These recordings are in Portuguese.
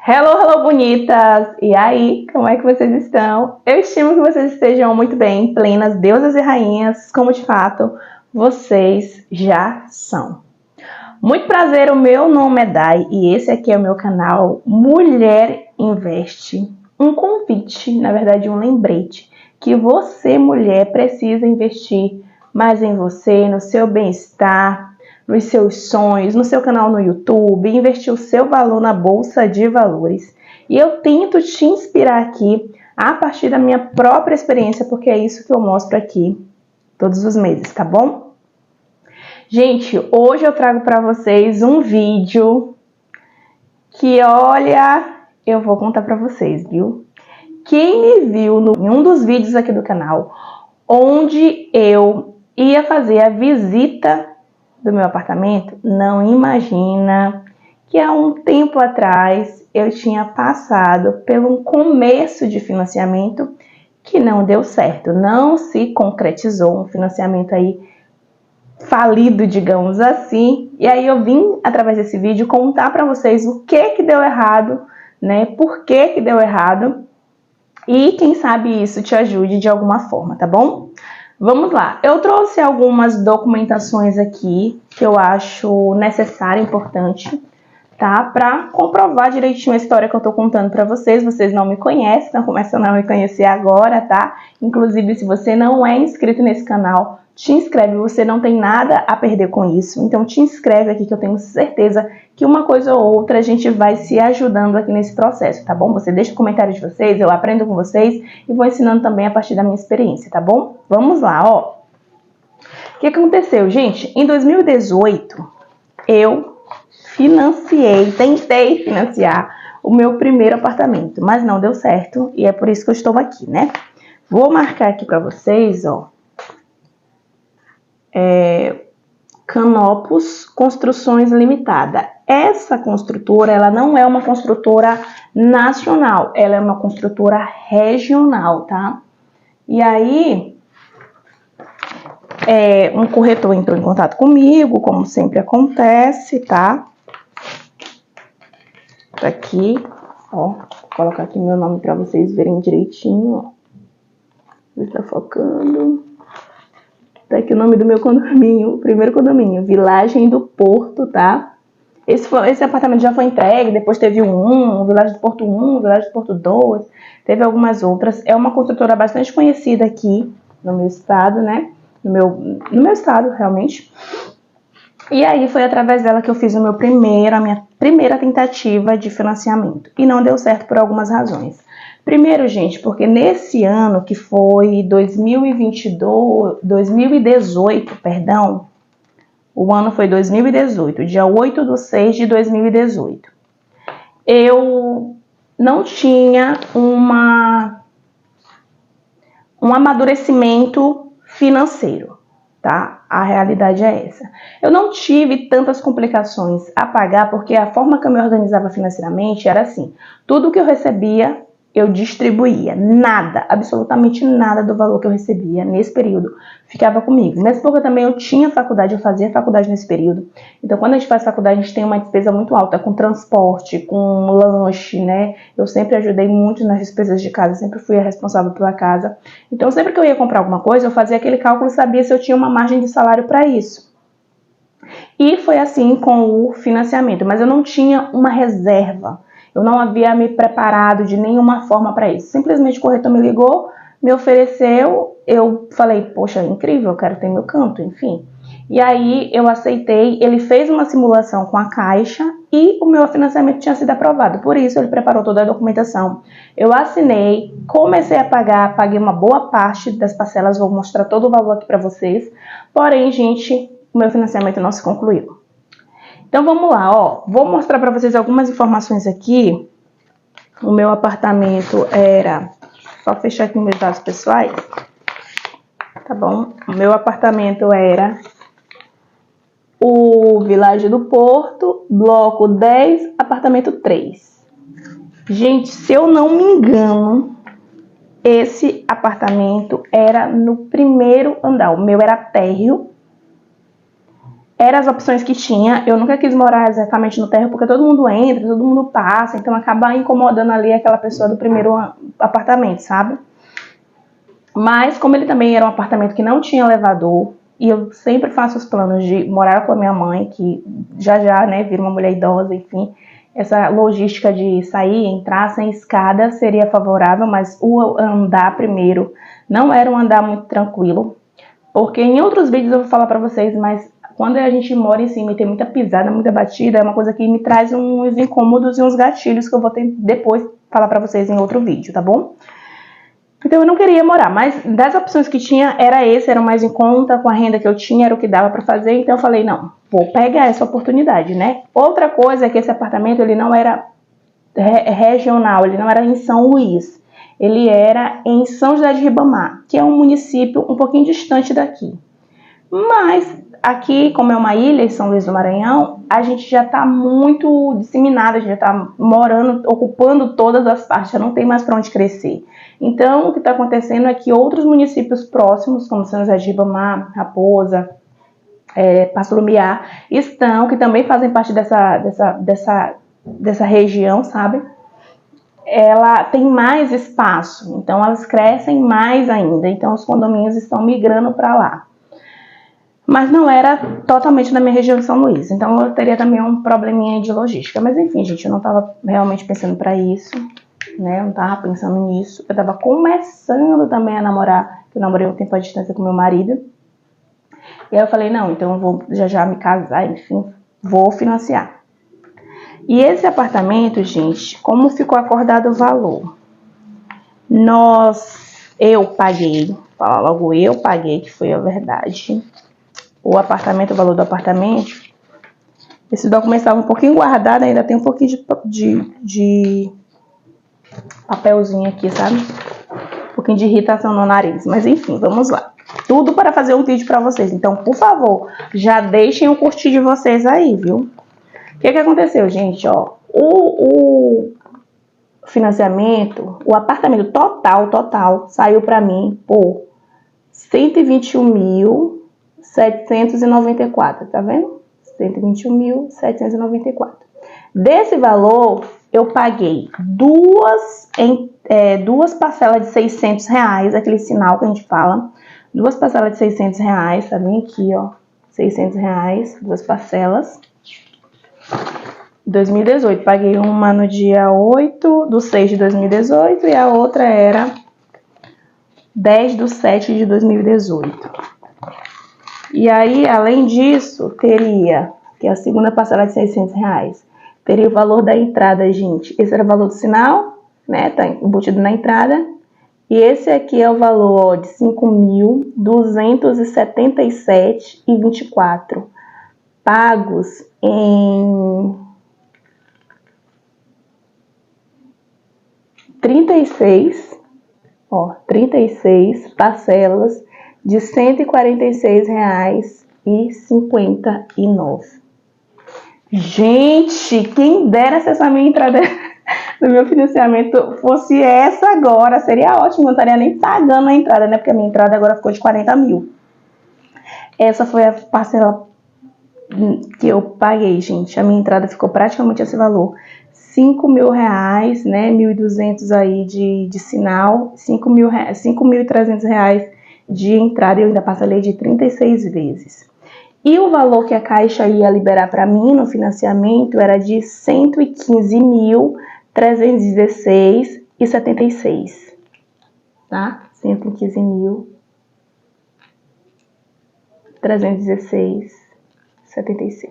Hello, hello, bonitas! E aí, como é que vocês estão? Eu estimo que vocês estejam muito bem, plenas deusas e rainhas, como de fato vocês já são. Muito prazer, o meu nome é Dai e esse aqui é o meu canal Mulher Investe. Um convite, na verdade um lembrete, que você, mulher, precisa investir mais em você, no seu bem-estar, nos seus sonhos, no seu canal no YouTube, investir o seu valor na Bolsa de Valores. E eu tento te inspirar aqui a partir da minha própria experiência, porque é isso que eu mostro aqui todos os meses, tá bom? Gente, hoje eu trago para vocês um vídeo que, olha, eu vou contar para vocês, viu? Quem me viu em um dos vídeos aqui do canal, onde eu ia fazer a visita do meu apartamento, não imagina que há um tempo atrás eu tinha passado por um começo de financiamento que não deu certo, não se concretizou, um financiamento aí falido, digamos assim. E aí eu vim, através desse vídeo, contar para vocês o que deu errado, né? Por que deu errado. E quem sabe isso te ajude de alguma forma, tá bom? Vamos lá. Eu trouxe algumas documentações aqui que eu acho necessária, importante, tá? Para comprovar direitinho a história que eu tô contando para vocês. Vocês não me conhecem, estão começando a me conhecer agora, tá? Inclusive, se você não é inscrito nesse canal, te inscreve, você não tem nada a perder com isso. Então te inscreve aqui que eu tenho certeza que uma coisa ou outra a gente vai se ajudando aqui nesse processo, tá bom? Você deixa o comentário de vocês, eu aprendo com vocês e vou ensinando também a partir da minha experiência, tá bom? Vamos lá, ó. O que aconteceu, gente? Em 2018, eu tentei financiar o meu primeiro apartamento, mas não deu certo e é por isso que eu estou aqui, né? Vou marcar aqui para vocês, ó. Canopus Construções Limitada. Essa construtora, ela não é uma construtora nacional, ela é uma construtora regional, tá? E aí, um corretor entrou em contato comigo, como sempre acontece, tá? Tá aqui, ó, vou colocar aqui meu nome para vocês verem direitinho, ó. Está focando. Tá aqui o nome do meu condomínio, o primeiro condomínio, Vilagem do Porto, tá? Esse apartamento já foi entregue, depois teve o Vilagem do Porto 1, Vilagem do Porto 2, teve algumas outras. É uma construtora bastante conhecida aqui no meu estado, né? No meu estado, realmente. E aí foi através dela que eu fiz a minha primeira tentativa de financiamento. E não deu certo por algumas razões. Primeiro, gente, porque nesse ano, que foi 2018, perdão, o ano foi 2018, dia 8/6/2018. Eu não tinha um amadurecimento financeiro, tá? A realidade é essa. Eu não tive tantas complicações a pagar, porque a forma que eu me organizava financeiramente era assim: tudo que eu recebia, eu distribuía. Nada, absolutamente nada do valor que eu recebia nesse período ficava comigo. Mesmo porque também eu tinha faculdade, eu fazia faculdade nesse período. Então, quando a gente faz faculdade, a gente tem uma despesa muito alta com transporte, com lanche, né? Eu sempre ajudei muito nas despesas de casa, sempre fui a responsável pela casa. Então, sempre que eu ia comprar alguma coisa, eu fazia aquele cálculo e sabia se eu tinha uma margem de salário para isso. E foi assim com o financiamento, mas eu não tinha uma reserva. Eu não havia me preparado de nenhuma forma para isso. Simplesmente o corretor me ligou, me ofereceu, eu falei, poxa, incrível, eu quero ter meu canto, enfim. E aí eu aceitei, ele fez uma simulação com a Caixa e o meu financiamento tinha sido aprovado. Por isso ele preparou toda a documentação. Eu assinei, comecei a pagar, paguei uma boa parte das parcelas, vou mostrar todo o valor aqui para vocês. Porém, gente, o meu financiamento não se concluiu. Então vamos lá, ó, vou mostrar para vocês algumas informações aqui. O meu apartamento era, só fechar aqui meus dados pessoais, tá bom? O meu apartamento era o Vilagem do Porto, bloco 10, apartamento 3. Gente, se eu não me engano, esse apartamento era no primeiro andar, o meu era térreo. eram as opções que tinha. Eu nunca quis morar exatamente no térreo, porque todo mundo entra, todo mundo passa, então acaba incomodando ali aquela pessoa do primeiro apartamento, sabe? Mas como ele também era um apartamento que não tinha elevador, e eu sempre faço os planos de morar com a minha mãe, que já, né, vira uma mulher idosa, enfim, essa logística de sair, entrar sem escada seria favorável, mas o andar primeiro não era um andar muito tranquilo, porque em outros vídeos eu vou falar pra vocês, mas quando a gente mora em cima e tem muita pisada, muita batida, é uma coisa que me traz uns incômodos e uns gatilhos que eu vou ter depois falar pra vocês em outro vídeo, tá bom? Então eu não queria morar, mas das opções que tinha, era mais em conta, com a renda que eu tinha, era o que dava pra fazer, então eu falei, não, vou pegar essa oportunidade, né? Outra coisa é que esse apartamento, ele não era regional, ele não era em São Luís, ele era em São José de Ribamar, que é um município um pouquinho distante daqui. Mas aqui, como é uma ilha em São Luís do Maranhão, a gente já está muito disseminado, a gente já está morando, ocupando todas as partes, já não tem mais para onde crescer. Então, o que está acontecendo é que outros municípios próximos, como São José de Ribamar, Raposa, Passo Lumiar, que também fazem parte dessa região, sabe? Ela tem mais espaço, então elas crescem mais ainda, então os condomínios estão migrando para lá. Mas não era totalmente na minha região de São Luís, então eu teria também um probleminha de logística. Mas enfim, gente, eu não estava realmente pensando para isso, né? Eu não estava pensando nisso. Eu estava começando também a namorar, eu namorei um tempo à distância com meu marido. E aí eu falei, não, então eu vou já me casar, enfim, vou financiar. E esse apartamento, gente, como ficou acordado o valor? Eu paguei, fala logo eu paguei, que foi a verdade. O valor do apartamento, esse documento estava um pouquinho guardado, ainda tem um pouquinho de papelzinho aqui, sabe? Um pouquinho de irritação no nariz, mas enfim, vamos lá. Tudo para fazer um vídeo para vocês, então, por favor, já deixem o curtir de vocês aí, viu? O que aconteceu, gente, ó, o financiamento, o apartamento total, saiu para mim por R$121.794, tá vendo? 121.794. Desse valor, eu paguei duas parcelas de R$600, aquele sinal que a gente fala. Duas parcelas de R$600, tá bem aqui, ó. R$600, duas parcelas. 2018, paguei uma no dia 8/6 de 2018 e a outra era 10/7 de 2018. E aí, além disso, teria, que é a segunda parcela de R$600, teria o valor da entrada, gente. Esse era o valor do sinal, né? Tá embutido na entrada. E esse aqui é o valor, ó, de R$5.277,24, pagos em 36 parcelas de R$146,59. Gente, quem dera se essa minha entrada do meu financiamento fosse essa agora, seria ótimo, eu não estaria nem pagando a entrada, né? Porque a minha entrada agora ficou de 40 mil. Essa foi a parcela que eu paguei, gente. A minha entrada ficou praticamente esse valor. R$5.000, né? 1.200 aí de sinal, R$5.300 de entrada, eu ainda parcelei de 36 vezes. E o valor que a Caixa ia liberar para mim no financiamento era de R$115.316,76, tá? R$115.316,76.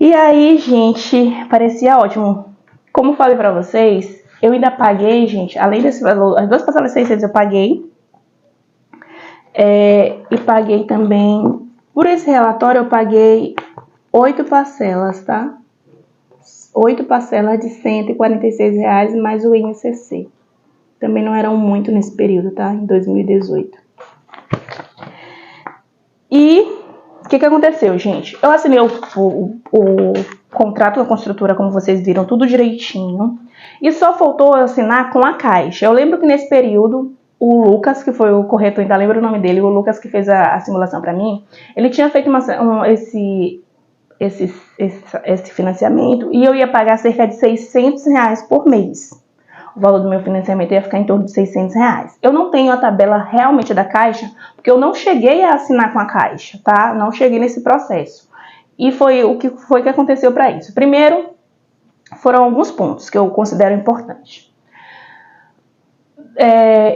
E aí, gente, parecia ótimo. Como falei pra vocês, eu ainda paguei, gente, além desse valor, as duas parcelas de 600 eu paguei. E paguei também, por esse relatório eu paguei 8 parcelas, tá? 8 parcelas de R$146 mais o INCC. Também não eram muito nesse período, tá? Em 2018. E o que aconteceu, gente? Eu assinei o contrato da construtora, como vocês viram, tudo direitinho. E só faltou assinar com a Caixa. Eu lembro que nesse período, o Lucas, que foi o corretor, ainda lembro o nome dele, o Lucas que fez a simulação para mim, ele tinha feito esse financiamento e eu ia pagar cerca de R$600 por mês. O valor do meu financiamento ia ficar em torno de R$600. Eu não tenho a tabela realmente da Caixa, porque eu não cheguei a assinar com a Caixa, tá? Não cheguei nesse processo. E foi o que aconteceu para isso. Primeiro, foram alguns pontos que eu considero importantes.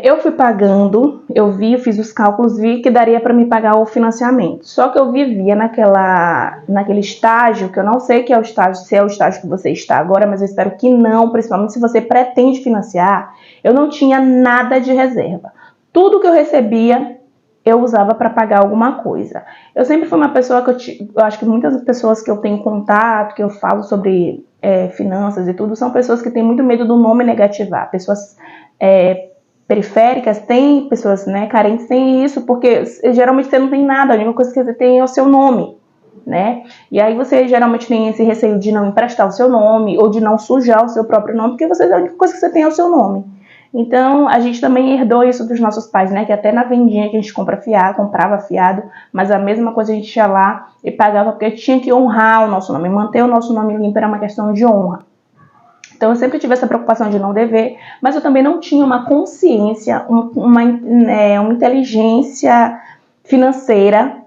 Eu fui pagando, eu fiz os cálculos, vi que daria para me pagar o financiamento. Só que eu vivia naquele estágio, que eu não sei que é o estágio, se é o estágio que você está agora, mas eu espero que não, principalmente se você pretende financiar. Eu não tinha nada de reserva. Tudo que eu recebia, eu usava para pagar alguma coisa. Eu sempre fui uma pessoa que eu acho que muitas pessoas que eu tenho contato, que eu falo sobre finanças e tudo, são pessoas que têm muito medo do nome negativar. Pessoas periféricas têm, pessoas, né, carentes têm isso, porque geralmente você não tem nada, a única coisa que você tem é o seu nome, né? E aí você geralmente tem esse receio de não emprestar o seu nome ou de não sujar o seu próprio nome, porque a única coisa que você tem é o seu nome. Então a gente também herdou isso dos nossos pais, né? Que até na vendinha que a gente comprava fiado, mas a mesma coisa a gente ia lá e pagava, porque tinha que honrar o nosso nome, manter o nosso nome limpo era uma questão de honra. Então eu sempre tive essa preocupação de não dever, mas eu também não tinha uma consciência, uma inteligência financeira,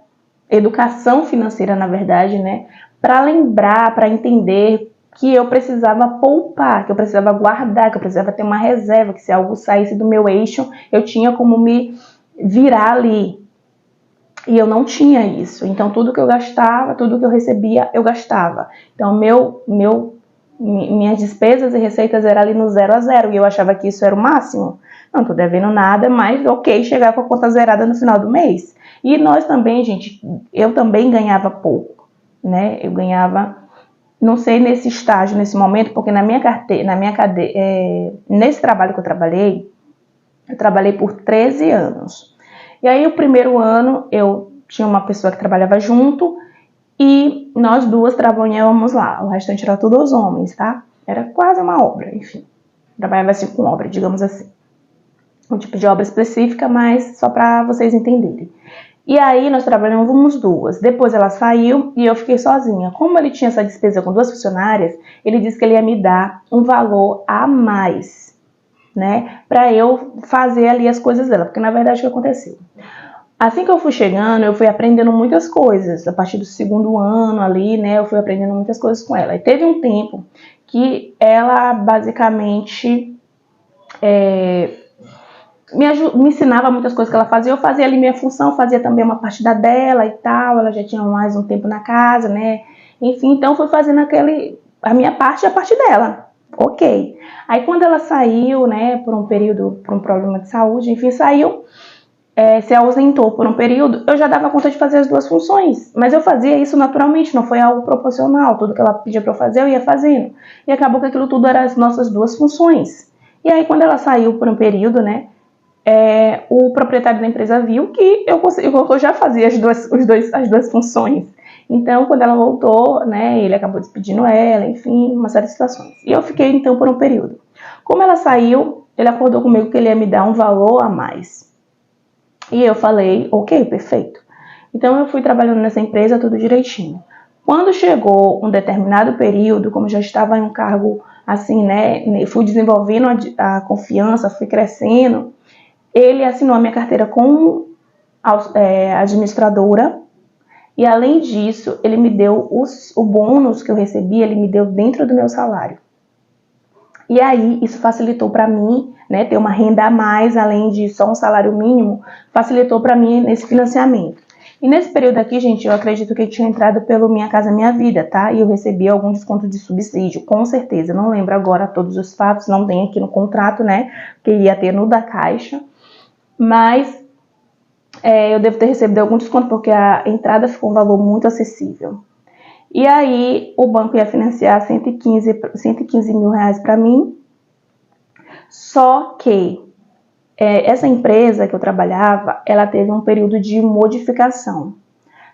educação financeira, na verdade, né? Para lembrar, para entender que eu precisava poupar, que eu precisava guardar, que eu precisava ter uma reserva, que se algo saísse do meu eixo, eu tinha como me virar ali. E eu não tinha isso. Então tudo que eu gastava, tudo que eu recebia, eu gastava. Então minhas despesas e receitas eram ali no 0 a 0 e eu achava que isso era o máximo. Não tô devendo nada, mas ok, chegar com a conta zerada no final do mês. E nós também, gente, eu também ganhava pouco, né? Eu ganhava, não sei nesse estágio, nesse momento, porque nesse trabalho que eu trabalhei por 13 anos. E aí o primeiro ano eu tinha uma pessoa que trabalhava junto, e nós duas trabalhávamos lá, o restante era tudo os homens, tá? Era quase uma obra, enfim. Trabalhava assim com obra, digamos assim. Um tipo de obra específica, mas só para vocês entenderem. E aí nós trabalhávamos duas. Depois ela saiu e eu fiquei sozinha. Como ele tinha essa despesa com 2 funcionárias, ele disse que ele ia me dar um valor a mais, né? Para eu fazer ali as coisas dela, porque na verdade o que aconteceu? Assim que eu fui chegando, eu fui aprendendo muitas coisas. A partir do 2º ano ali, né, eu fui aprendendo muitas coisas com ela. E teve um tempo que ela basicamente me ensinava muitas coisas que ela fazia. Eu fazia ali minha função, fazia também uma parte da dela e tal. Ela já tinha mais um tempo na casa, né? Enfim, então fui fazendo a minha parte e a parte dela. Ok. Aí quando ela saiu, né, por um período, por um problema de saúde, enfim, saiu. Se ausentou por um período, eu já dava conta de fazer as 2 funções. Mas eu fazia isso naturalmente, não foi algo proporcional. Tudo que ela pedia para eu fazer, eu ia fazendo. E acabou que aquilo tudo eram as nossas 2 funções. E aí, quando ela saiu por um período, né, o proprietário da empresa viu que eu já fazia as duas funções. Então, quando ela voltou, né, ele acabou despedindo ela, enfim, uma série de situações. E eu fiquei, então, por um período. Como ela saiu, ele acordou comigo que ele ia me dar um valor a mais. E eu falei, ok, perfeito. Então eu fui trabalhando nessa empresa tudo direitinho. Quando chegou um determinado período, como eu já estava em um cargo assim, né, fui desenvolvendo a confiança, fui crescendo, ele assinou a minha carteira como administradora. E além disso, ele me deu o bônus que eu recebi, ele me deu dentro do meu salário. E aí, isso facilitou para mim, né, ter uma renda a mais, além de só um salário mínimo, facilitou para mim nesse financiamento. E nesse período aqui, gente, eu acredito que eu tinha entrado pelo Minha Casa Minha Vida, tá? E eu recebi algum desconto de subsídio, com certeza. Não lembro agora todos os fatos, não tem aqui no contrato, né, que ia ter no da Caixa. Mas eu devo ter recebido algum desconto, porque a entrada ficou um valor muito acessível. E aí o banco ia financiar 115 mil reais para mim. Só que essa empresa que eu trabalhava, ela teve um período de modificação. O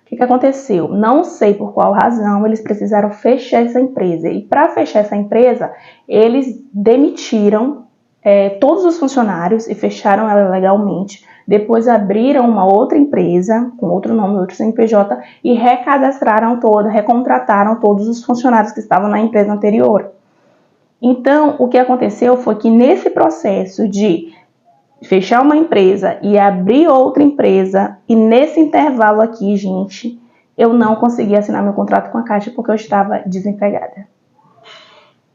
que aconteceu? Não sei por qual razão eles precisaram fechar essa empresa. E para fechar essa empresa, eles demitiram todos os funcionários e fecharam ela legalmente. Depois abriram uma outra empresa, com outro nome, outro CNPJ, e recontrataram todos os funcionários que estavam na empresa anterior. Então, o que aconteceu foi que nesse processo de fechar uma empresa e abrir outra empresa, e nesse intervalo aqui, gente, eu não consegui assinar meu contrato com a Caixa porque eu estava desempregada.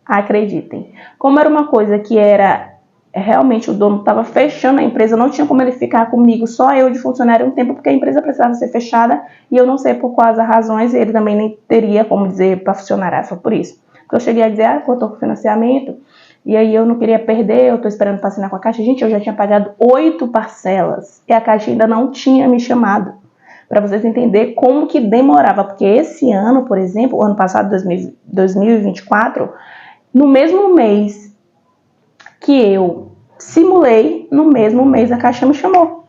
Acreditem. Como era uma coisa que era realmente o dono estava fechando a empresa, não tinha como ele ficar comigo, só eu de funcionário um tempo, porque a empresa precisava ser fechada e eu não sei por quais razões, ele também nem teria como dizer para funcionar, só por isso. Porque eu cheguei a dizer, eu estou com financiamento, e aí eu não queria perder, eu estou esperando para assinar com a Caixa. Gente, eu já tinha pagado 8 parcelas e a Caixa ainda não tinha me chamado. Para vocês entenderem como que demorava, porque esse ano, por exemplo, o ano passado, 2024, no mesmo mês que eu simulei, no mesmo mês a Caixa me chamou.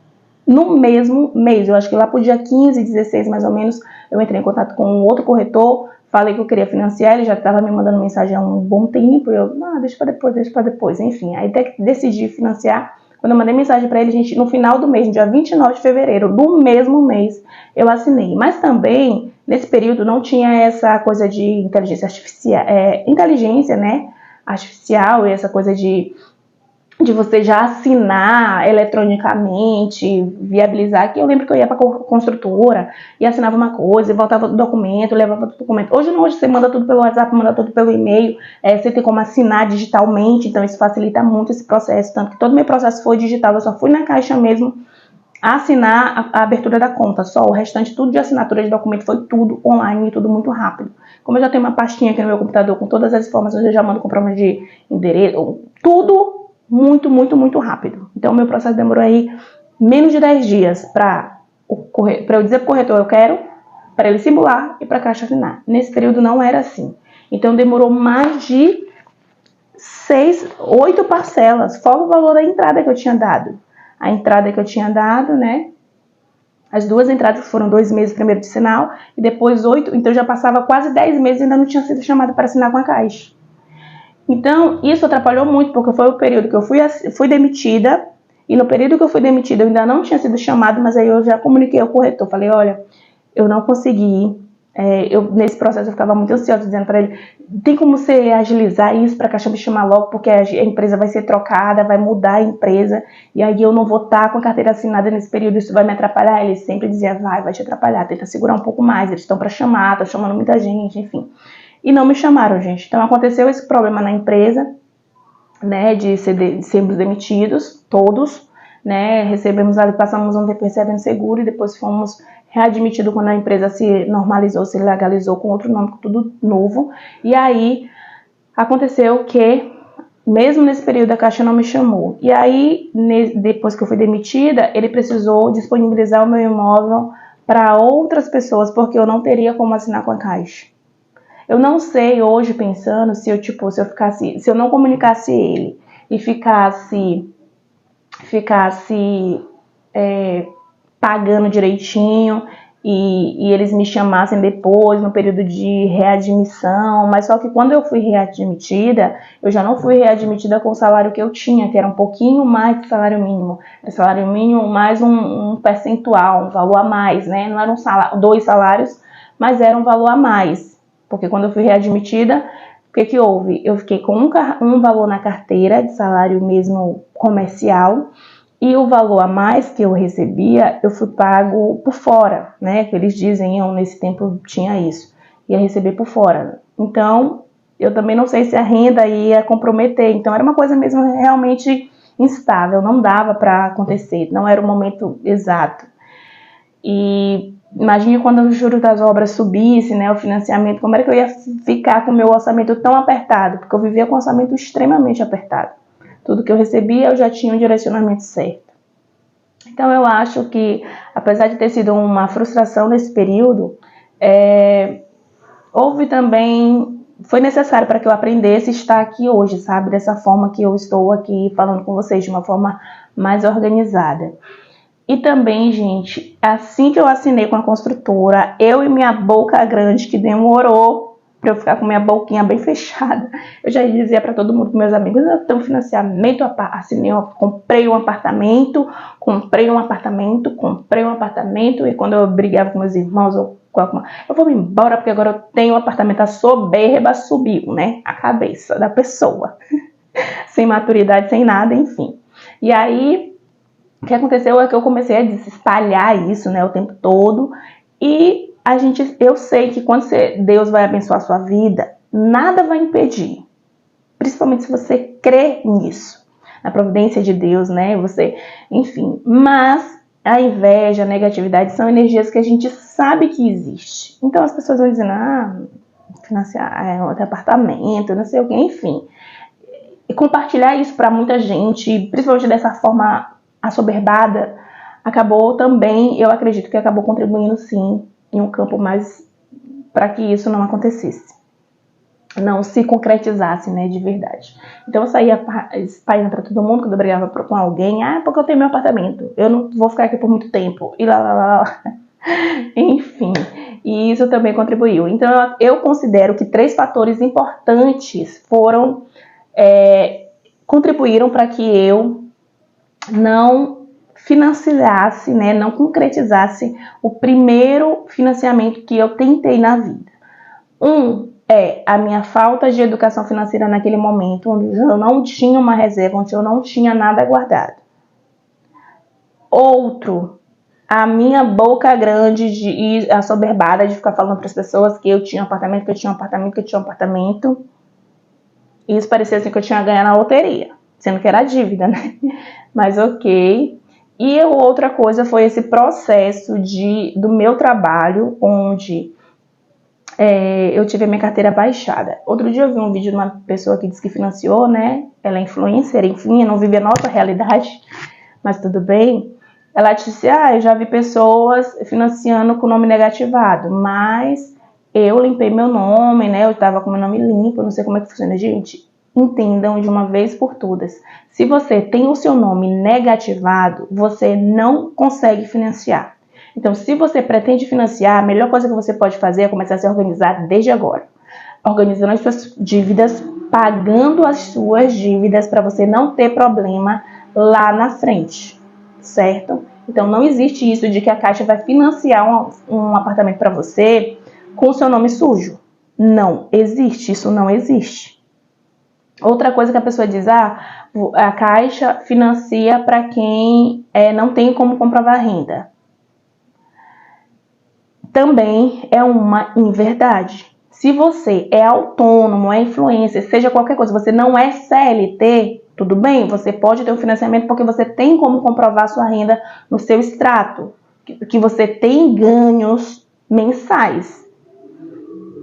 No mesmo mês, eu acho que lá pro dia 15, 16 mais ou menos, eu entrei em contato com um outro corretor, falei que eu queria financiar, ele já estava me mandando mensagem há um bom tempo, eu, deixa para depois, enfim. Aí até que decidi financiar, quando eu mandei mensagem para ele, gente, no final do mês, no dia 29 de fevereiro, do mesmo mês, eu assinei. Mas também, nesse período, não tinha essa coisa de inteligência artificial, inteligência, né, artificial e essa coisa de você já assinar eletronicamente, viabilizar, que eu lembro que eu ia para a construtora e assinava uma coisa, e voltava do documento, levava do documento. Hoje não, hoje você manda tudo pelo WhatsApp, manda tudo pelo e-mail, você tem como assinar digitalmente, então isso facilita muito esse processo, tanto que todo meu processo foi digital, eu só fui na Caixa mesmo assinar a abertura da conta, só o restante tudo de assinatura de documento foi tudo online e tudo muito rápido. Como eu já tenho uma pastinha aqui no meu computador com todas as informações, eu já mando comprovante de endereço, tudo muito, muito, muito rápido. Então, o meu processo demorou aí menos de 10 dias para eu dizer para o corretor eu quero, para ele simular e para a Caixa assinar. Nesse período não era assim. Então, demorou mais de 8 parcelas, fora o valor da entrada que eu tinha dado. A entrada que eu tinha dado, né? As 2 entradas foram 2 meses primeiro de sinal e depois 8, então já passava quase 10 meses e ainda não tinha sido chamada para assinar com a Caixa. Então, isso atrapalhou muito, porque foi o período que eu fui demitida, e no período que eu fui demitida eu ainda não tinha sido chamada, mas aí eu já comuniquei ao corretor, falei, olha, eu não consegui, nesse processo eu ficava muito ansiosa, dizendo para ele, tem como você agilizar isso para a Caixa me chamar logo, porque a empresa vai ser trocada, vai mudar a empresa, e aí eu não vou estar com a carteira assinada nesse período, isso vai me atrapalhar. Ele sempre dizia, vai te atrapalhar, tenta segurar um pouco mais, eles estão para chamar, estão chamando muita gente, enfim. E não me chamaram, gente. Então aconteceu esse problema na empresa, né, de sermos demitidos, todos, né, passamos um tempo recebendo seguro e depois fomos readmitidos quando a empresa se normalizou, se legalizou com outro nome, com tudo novo. E aí aconteceu que, mesmo nesse período, a Caixa não me chamou. E aí, depois que eu fui demitida, ele precisou disponibilizar o meu imóvel para outras pessoas, porque eu não teria como assinar com a Caixa. Eu não sei hoje, pensando, se eu não comunicasse ele e ficasse pagando direitinho e eles me chamassem depois, no período de readmissão, mas só que quando eu fui readmitida, eu já não fui readmitida com o salário que eu tinha, que era um pouquinho mais do salário mínimo. Era salário mínimo mais um percentual, um valor a mais, né? Não eram 2 salários, mas era um valor a mais. Porque quando eu fui readmitida, o que houve? Eu fiquei com um valor na carteira de salário mesmo comercial e o valor a mais que eu recebia, eu fui pago por fora, né? Que eles dizem, nesse tempo tinha isso, ia receber por fora. Então, eu também não sei se a renda ia comprometer. Então, era uma coisa mesmo realmente instável, não dava para acontecer, não era o momento exato. E imagine quando o juro das obras subisse, né, o financiamento, como era que eu ia ficar com o meu orçamento tão apertado? Porque eu vivia com um orçamento extremamente apertado. Tudo que eu recebia, eu já tinha um direcionamento certo. Então, eu acho que, apesar de ter sido uma frustração nesse período, houve também, foi necessário para que eu aprendesse a estar aqui hoje, sabe? Dessa forma que eu estou aqui falando com vocês, de uma forma mais organizada. E também, gente, assim que eu assinei com a construtora, eu e minha boca grande, que demorou para eu ficar com minha boquinha bem fechada. Eu já dizia para todo mundo, meus amigos, eu tenho financiamento, assinei, comprei um apartamento, e quando eu brigava com meus irmãos, eu vou me embora porque agora eu tenho um apartamento. A soberba subiu, né? A cabeça da pessoa. Sem maturidade, sem nada, enfim. E aí, o que aconteceu é que eu comecei a espalhar isso, né, o tempo todo. E eu sei que quando Deus vai abençoar a sua vida, nada vai impedir. Principalmente se você crê nisso, na providência de Deus, né? Enfim. Mas a inveja, a negatividade são energias que a gente sabe que existe. Então as pessoas vão dizendo, financiar outro apartamento, não sei o que, enfim. E compartilhar isso para muita gente, principalmente dessa forma assoberbada, acabou também, eu acredito que acabou contribuindo sim em um campo mais para que isso não acontecesse, não se concretizasse, né, de verdade. Então eu saía espalhando para todo mundo quando eu brigava com alguém, porque eu tenho meu apartamento, eu não vou ficar aqui por muito tempo, e lá. Enfim, e isso também contribuiu. Então eu considero que 3 fatores importantes contribuíram para que eu não financiasse, né, não concretizasse o primeiro financiamento que eu tentei na vida. É a minha falta de educação financeira naquele momento, onde eu não tinha uma reserva, onde eu não tinha nada guardado. Outro, a minha boca grande e assoberbada de ficar falando para as pessoas que eu tinha um apartamento, que eu tinha um apartamento, que eu tinha um apartamento. E isso parecia assim que eu tinha ganho na loteria, sendo que era dívida, né? Mas ok. E outra coisa foi esse processo do meu trabalho, onde eu tive a minha carteira baixada. Outro dia eu vi um vídeo de uma pessoa que disse que financiou, né? Ela é influencer, enfim, não vive a nossa realidade, mas tudo bem. Ela disse, eu já vi pessoas financiando com o nome negativado, mas eu limpei meu nome, né? Eu estava com meu nome limpo, não sei como é que funciona, gente. Entendam de uma vez por todas. Se você tem o seu nome negativado, você não consegue financiar. Então, se você pretende financiar, a melhor coisa que você pode fazer é começar a se organizar desde agora. Organizando as suas dívidas, pagando as suas dívidas para você não ter problema lá na frente, certo? Então, não existe isso de que a Caixa vai financiar um apartamento para você com o seu nome sujo. Não existe, isso não existe. Outra coisa que a pessoa diz, a Caixa financia para quem não tem como comprovar renda. Também é uma inverdade. Se você é autônomo, é influencer, seja qualquer coisa, você não é CLT, tudo bem, você pode ter um financiamento porque você tem como comprovar sua renda no seu extrato, que você tem ganhos mensais.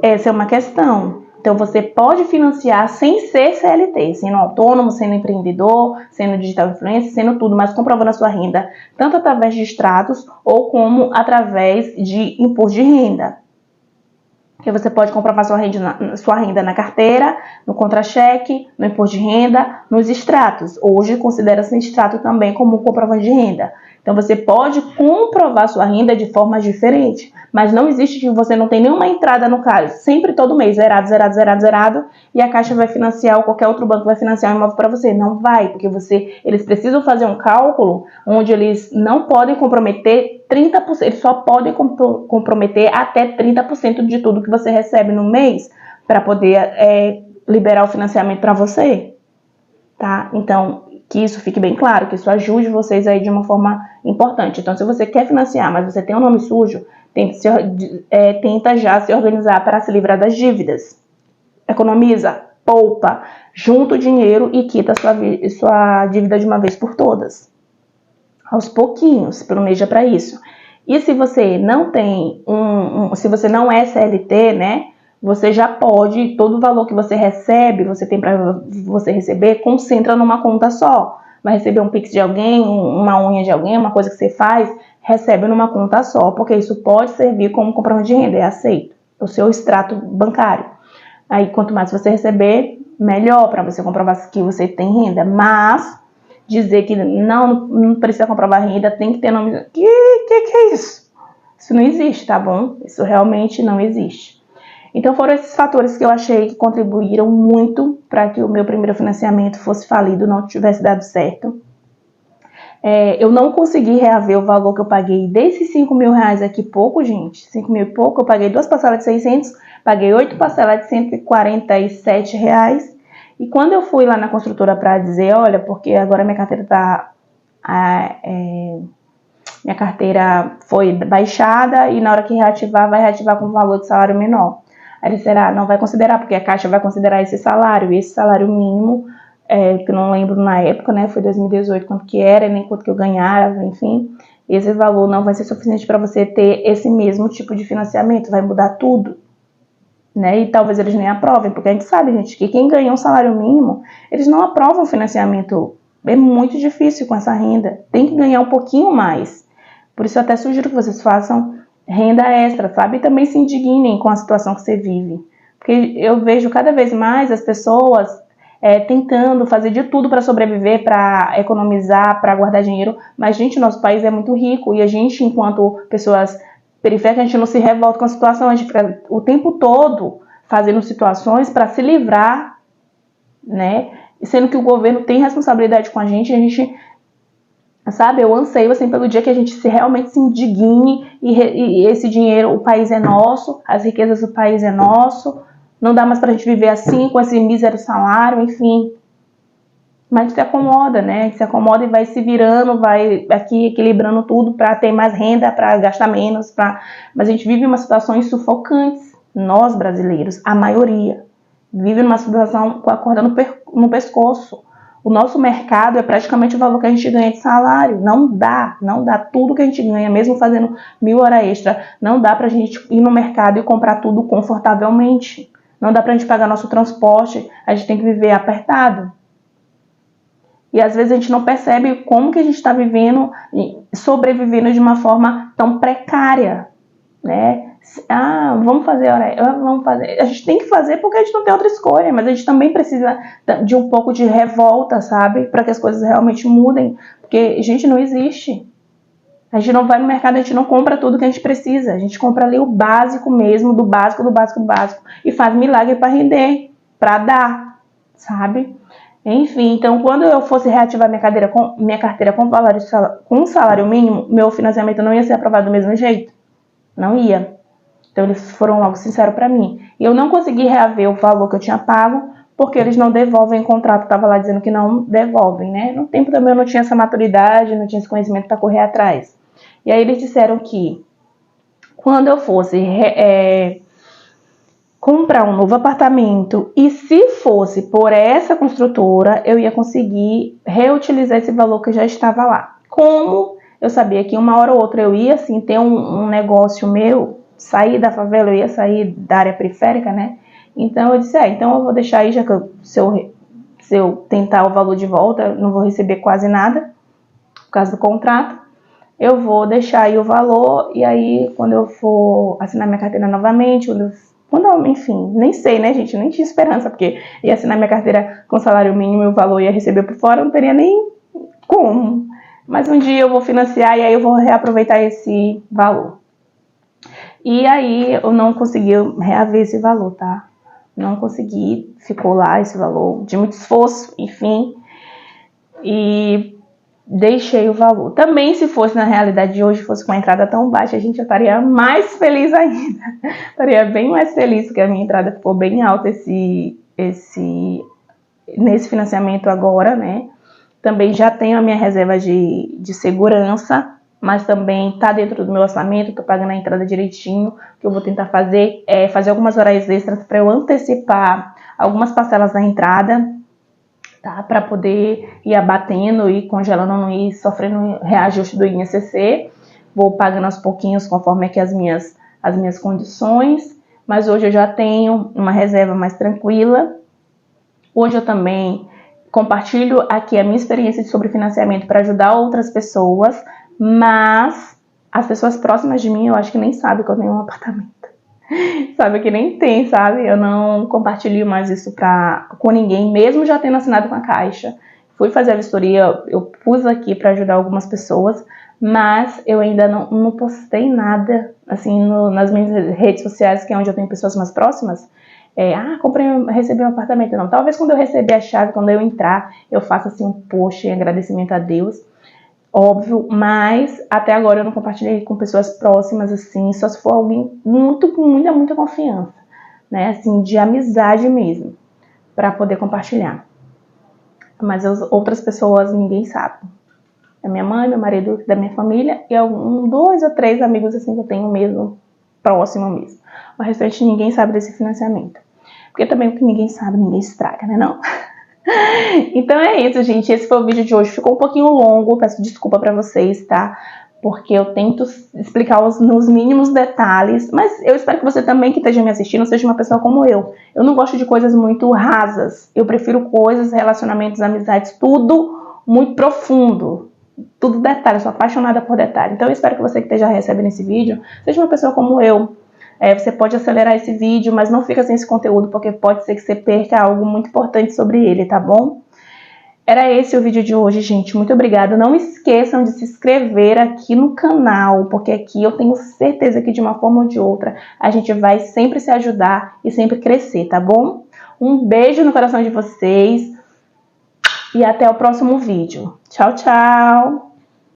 Essa é uma questão. Então, você pode financiar sem ser CLT, sendo autônomo, sendo empreendedor, sendo digital influencer, sendo tudo, mas comprovando a sua renda, tanto através de extratos ou como através de imposto de renda. Que você pode comprovar sua renda na carteira, no contra-cheque, no imposto de renda, nos extratos. Hoje, considera-se extrato também como um comprovante de renda. Então, você pode comprovar sua renda de forma diferente, mas não existe que você não tem nenhuma entrada no CARES. Sempre todo mês, zerado, e a Caixa vai financiar ou qualquer outro banco vai financiar um imóvel para você. Não vai, porque eles precisam fazer um cálculo onde eles não podem comprometer 30%, eles só podem comprometer até 30% de tudo que você recebe no mês para poder liberar o financiamento para você, tá? Então, que isso fique bem claro, que isso ajude vocês aí de uma forma importante. Então, se você quer financiar, mas você tem um nome sujo, tenta já se organizar para se livrar das dívidas. Economiza, poupa, junta o dinheiro e quita sua dívida de uma vez por todas. Aos pouquinhos, planeja para isso. E se você não tem se você não é CLT, né, você já pode, todo o valor que você recebe, você tem para você receber, concentra numa conta só. Vai receber um Pix de alguém, uma unha de alguém, uma coisa que você faz, recebe numa conta só, porque isso pode servir como comprovante de renda, é aceito, o seu extrato bancário. Aí, quanto mais você receber, melhor para você comprovar que você tem renda, mas dizer que não precisa comprovar renda, tem que ter nome. Que é isso? Isso não existe, tá bom? Isso realmente não existe. Então foram esses fatores que eu achei que contribuíram muito para que o meu primeiro financiamento fosse falido, não tivesse dado certo. Eu não consegui reaver o valor que eu paguei desses 5 mil reais aqui, pouco, gente, 5 mil e pouco, eu paguei 2 parcelas de 600, paguei 8 parcelas de 147 reais, e quando eu fui lá na construtora para dizer, olha, porque agora minha carteira minha carteira foi baixada e na hora que reativar, vai reativar com um valor de salário menor. Aí eles disseram, não vai considerar, porque a Caixa vai considerar esse salário, e esse salário mínimo, que eu não lembro na época, né, foi 2018 quanto que era, nem quanto que eu ganhava, enfim, esse valor não vai ser suficiente para você ter esse mesmo tipo de financiamento, vai mudar tudo, né, e talvez eles nem aprovem, porque a gente sabe, gente, que quem ganha um salário mínimo, eles não aprovam financiamento, é muito difícil com essa renda, tem que ganhar um pouquinho mais, por isso eu até sugiro que vocês façam renda extra, sabe, e também se indignem com a situação que você vive, porque eu vejo cada vez mais as pessoas tentando fazer de tudo para sobreviver, para economizar, para guardar dinheiro, mas, gente, nosso país é muito rico e a gente, enquanto pessoas periféricas, a gente não se revolta com a situação, a gente fica o tempo todo fazendo situações para se livrar, né, sendo que o governo tem responsabilidade com a gente, sabe, eu anseio assim pelo dia que a gente realmente se indigne e esse dinheiro, o país é nosso, as riquezas do país é nosso, não dá mais pra gente viver assim, com esse mísero salário, enfim. Mas a gente se acomoda, né? A gente se acomoda e vai se virando, vai aqui equilibrando tudo para ter mais renda, para gastar menos, mas a gente vive uma situações sufocantes, nós brasileiros, a maioria, vive numa situação com a corda no pescoço. O nosso mercado é praticamente o valor que a gente ganha de salário. Não dá tudo que a gente ganha, mesmo fazendo 1000 horas extra, não dá pra gente ir no mercado e comprar tudo confortavelmente. Não dá pra gente pagar nosso transporte, a gente tem que viver apertado. E às vezes a gente não percebe como que a gente está vivendo, sobrevivendo de uma forma tão precária, né? Vamos fazer, vamos fazer. A gente tem que fazer porque a gente não tem outra escolha, mas a gente também precisa de um pouco de revolta, sabe? Para que as coisas realmente mudem, porque, gente, não existe. A gente não vai no mercado, a gente não compra tudo que a gente precisa. A gente compra ali o básico mesmo, do básico, e faz milagre para render, para dar, sabe? Enfim, então quando eu fosse reativar minha carteira com salário mínimo, meu financiamento não ia ser aprovado do mesmo jeito. Não ia. Então eles foram logo sinceros para mim. E eu não consegui reaver o valor que eu tinha pago, porque eles não devolvem o contrato, estava lá dizendo que não devolvem, né? No tempo também eu não tinha essa maturidade, não tinha esse conhecimento para correr atrás. E aí eles disseram que quando eu fosse comprar um novo apartamento e se fosse por essa construtora, eu ia conseguir reutilizar esse valor que já estava lá. Como eu sabia que uma hora ou outra eu ia assim ter um negócio meu, sair da favela, eu ia sair da área periférica, né? Então eu disse, então eu vou deixar aí, já que se eu tentar o valor de volta, eu não vou receber quase nada, por causa do contrato. Eu vou deixar aí o valor e aí quando eu for assinar minha carteira novamente, enfim, nem sei, né, gente? Nem tinha esperança, porque ia assinar minha carteira com salário mínimo e o valor ia receber por fora, eu não teria nem como. Mas um dia eu vou financiar e aí eu vou reaproveitar esse valor. E aí eu não consegui reaver esse valor, tá? Não consegui, ficou lá esse valor de muito esforço, enfim. E deixei o valor. Também, se fosse na realidade de hoje, fosse com a entrada tão baixa, a gente já estaria mais feliz ainda. Estaria bem mais feliz, porque a minha entrada ficou bem alta nesse financiamento agora, né? Também já tenho a minha reserva de segurança, mas também está dentro do meu orçamento, estou pagando a entrada direitinho. O que eu vou tentar fazer é fazer algumas horas extras para eu antecipar algumas parcelas da entrada, tá? Para poder ir abatendo e congelando, não ir sofrendo reajuste do INSS. Vou pagando aos pouquinhos conforme aqui as minhas condições, mas hoje eu já tenho uma reserva mais tranquila. Hoje eu também compartilho aqui a minha experiência sobre financiamento para ajudar outras pessoas, mas as pessoas próximas de mim eu acho que nem sabem que eu tenho um apartamento. Sabe que nem tem, sabe? Eu não compartilho mais isso com ninguém, mesmo já tendo assinado com a Caixa. fui fazer a vistoria, eu pus aqui para ajudar algumas pessoas, mas eu ainda não postei nada, assim, nas minhas redes sociais, que é onde eu tenho pessoas mais próximas. Recebi um apartamento. Não, talvez quando eu receber a chave, quando eu entrar, eu faça, assim, um post em agradecimento a Deus, óbvio, mas até agora eu não compartilhei com pessoas próximas, assim, só se for alguém com muita confiança, né, assim, de amizade mesmo, para poder compartilhar. Mas as outras pessoas ninguém sabe. É minha mãe, meu marido, da minha família e 2 ou 3 amigos assim que eu tenho mesmo, próximo mesmo. O restante ninguém sabe desse financiamento. Porque também o que ninguém sabe, ninguém estraga, né não? Então é isso, gente. Esse foi o vídeo de hoje. Ficou um pouquinho longo, peço desculpa pra vocês, tá? Porque eu tento explicar nos mínimos detalhes, mas eu espero que você também que esteja me assistindo seja uma pessoa como eu. Eu não gosto de coisas muito rasas. Eu prefiro coisas, relacionamentos, amizades, tudo muito profundo. Tudo detalhe, eu sou apaixonada por detalhe. Então eu espero que você que esteja recebendo esse vídeo seja uma pessoa como eu. Você pode acelerar esse vídeo, mas não fica sem esse conteúdo, porque pode ser que você perca algo muito importante sobre ele, tá bom? Era esse o vídeo de hoje, gente. Muito obrigada. Não esqueçam de se inscrever aqui no canal, porque aqui eu tenho certeza que de uma forma ou de outra a gente vai sempre se ajudar e sempre crescer, tá bom? Um beijo no coração de vocês e até o próximo vídeo. Tchau, tchau!